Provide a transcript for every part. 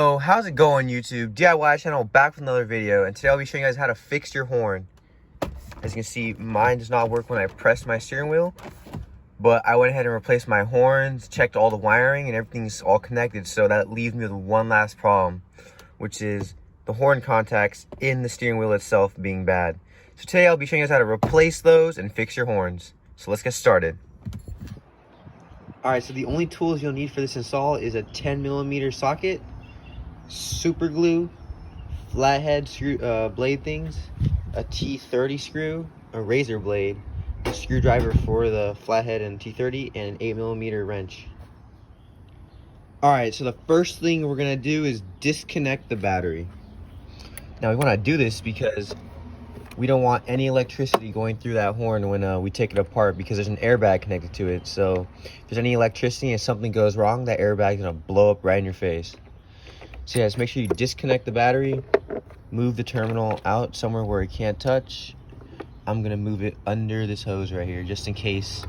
So how's it going, YouTube? DIY channel back with another video, and today I'll be showing you guys how to fix your horn. As you can see, mine does not work when I press my steering wheel, but I went ahead and replaced my horns, checked all the wiring, and everything's all connected. So that leaves me with one last problem, which is the horn contacts in the steering wheel itself being bad. So today I'll be showing you guys how to replace those and fix your horns. So let's get started. Alright, so the only tools you'll need for this install is a 10mm socket, super glue, flathead screw blade things, a T30 screw, a razor blade, a screwdriver for the flathead and T30, and an 8mm wrench. Alright, so the first thing we're going to do is disconnect the battery. Now we want to do this because we don't want any electricity going through that horn when we take it apart, because there's an airbag connected to it. So if there's any electricity and something goes wrong, that airbag is going to blow up right in your face. So yeah, just make sure you disconnect the battery, move the terminal out somewhere where it can't touch. I'm gonna move it under this hose right here, just in case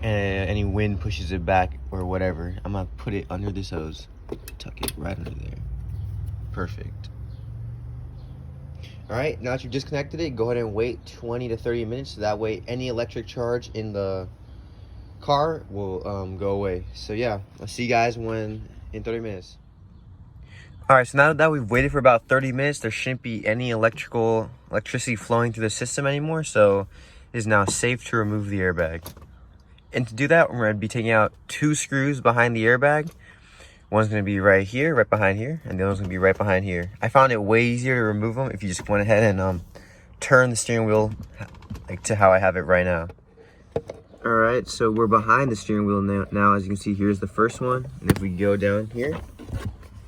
any wind pushes it back or whatever. I'm gonna put it under this hose, tuck it right under there. Perfect. All right, now that you've disconnected it, go ahead and wait 20 to 30 minutes. So that way any electric charge in the car will go away. So yeah, I'll see you guys in 30 minutes. Alright, so now that we've waited for about 30 minutes, there shouldn't be any electricity flowing through the system anymore, so it is now safe to remove the airbag. And to do that, we're going to be taking out 2 screws behind the airbag. One's going to be right here, right behind here, and the other one's going to be right behind here. I found it way easier to remove them if you just went ahead and turn the steering wheel like to how I have it right now. Alright, so we're behind the steering wheel now. As you can see, here's the first one, and if we go down here,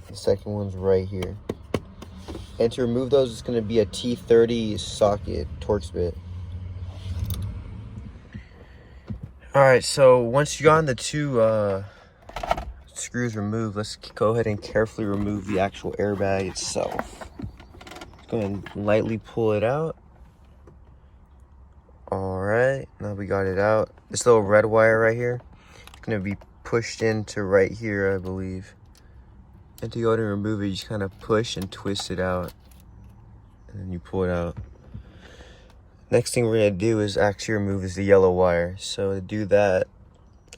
the second one's right here. And to remove those, it's going to be a T30 socket Torx bit. Alright, so once you got the 2 screws removed, let's go ahead and carefully remove the actual airbag itself. Let's go ahead and lightly pull it out. Alright, now we got it out. This little red wire right here, it's going to be pushed into right here, I believe. And to go ahead and remove it, you just kind of push and twist it out, and then you pull it out. Next thing we're going to do is actually remove the yellow wire. So to do that,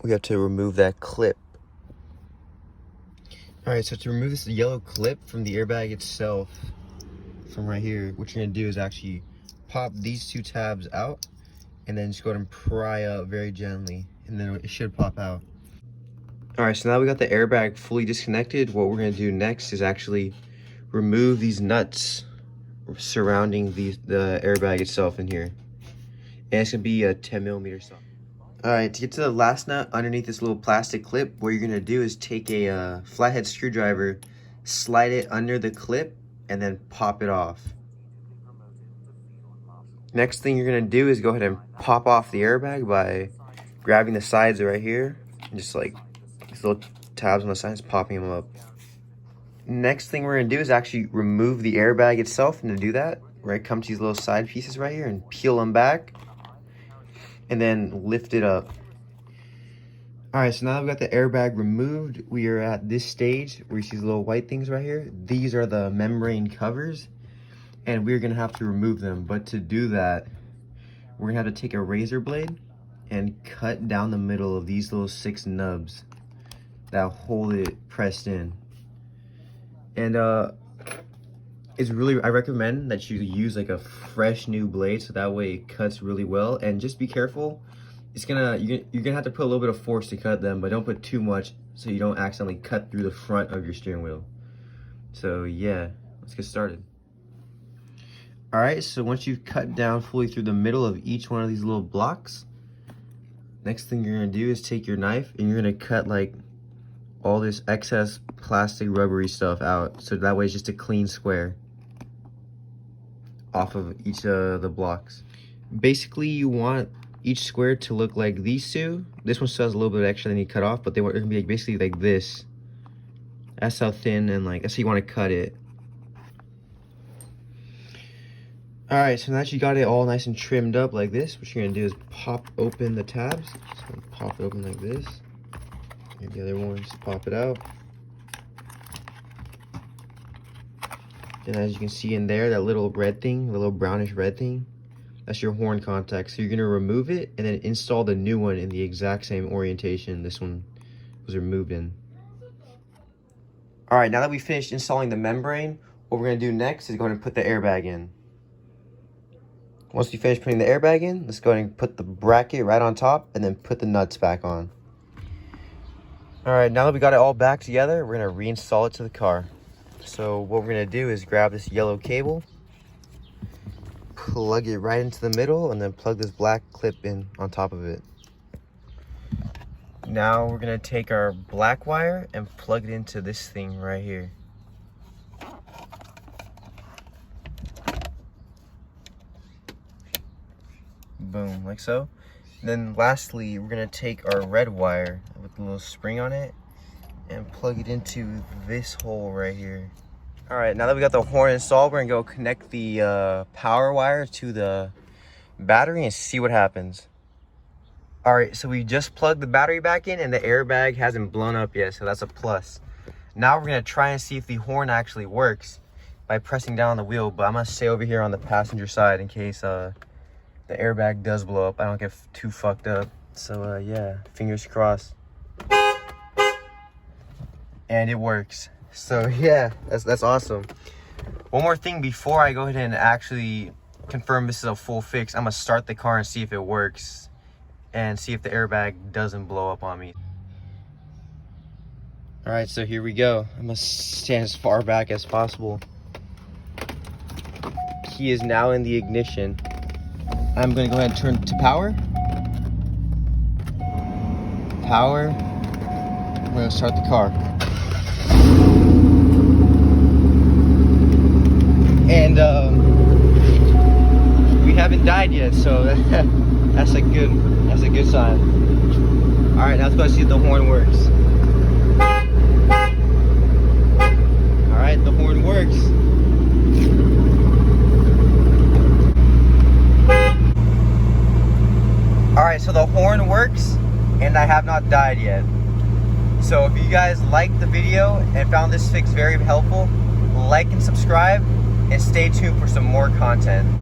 we have to remove that clip. Alright, so to remove this yellow clip from the airbag itself, from right here, what you're going to do is actually pop these 2 tabs out, and then just go ahead and pry up very gently, and then it should pop out. Alright, so now we got the airbag fully disconnected. What we're going to do next is actually remove these nuts surrounding the airbag itself in here. And it's going to be a 10mm socket. Alright, to get to the last nut underneath this little plastic clip, what you're going to do is take a flathead screwdriver, slide it under the clip, and then pop it off. Next thing you're going to do is go ahead and pop off the airbag by grabbing the sides right here, and just like these little tabs on the sides, popping them up. Next thing we're going to do is actually remove the airbag itself. And to do that, right, come to these little side pieces right here and peel them back, and then lift it up. Alright, so now that we've got the airbag removed, we are at this stage where you see these little white things right here. These are the membrane covers, and we're going to have to remove them. But to do that, we're going to have to take a razor blade and cut down the middle of these little 6 nubs that hold it pressed in. And it's really, I recommend that you use like a fresh new blade, so that way it cuts really well. And just be careful, it's you're gonna have to put a little bit of force to cut them, but don't put too much so you don't accidentally cut through the front of your steering wheel. So yeah, let's get started. Alright, so once you've cut down fully through the middle of each one of these little blocks, next thing you're gonna do is take your knife and you're gonna cut like all this excess plastic rubbery stuff out, so that way it's just a clean square off of each of the blocks. Basically, you want each square to look like these 2. This one still has a little bit extra that you cut off, but they're gonna be like basically like this. That's how thin, and like that's how you want to cut it. Alright, so now that you got it all nice and trimmed up like this, what you're gonna do is pop open the tabs. So pop it open like this. And the other one, just pop it out. And as you can see in there, that little red thing, the little brownish red thing, that's your horn contact. So you're gonna remove it and then install the new one in the exact same orientation this one was removed in. All right, now that we finished installing the membrane, what we're gonna do next is go ahead and put the airbag in. Once you finish putting the airbag in, let's go ahead and put the bracket right on top and then put the nuts back on. All right, now that we got it all back together, we're gonna reinstall it to the car. So what we're gonna do is grab this yellow cable, plug it right into the middle, and then plug this black clip in on top of it. Now we're gonna take our black wire and plug it into this thing right here. Boom, like so. And then lastly, we're gonna take our red wire with a little spring on it and plug it into this hole right here. All right, now that we got the horn installed, we're gonna go connect the power wire to the battery and see what happens. All right, so we just plugged the battery back in and the airbag hasn't blown up yet, so that's a plus. Now we're gonna try and see if the horn actually works by pressing down on the wheel, but I'm gonna stay over here on the passenger side in case the airbag does blow up. I don't get too fucked up. So yeah, fingers crossed. And it works. So yeah, that's awesome. One more thing before I go ahead and actually confirm this is a full fix, I'm gonna start the car and see if it works and see if the airbag doesn't blow up on me. All right, so here we go. I'm gonna stand as far back as possible. Key is now in the ignition. I'm gonna go ahead and turn to power. Power. I'm gonna start the car. And we haven't died yet, so that's a good sign. All right, now let's go see if the horn works. All right, the horn works. All right, so the horn works, and I have not died yet. So if you guys liked the video and found this fix very helpful, like and subscribe, and stay tuned for some more content.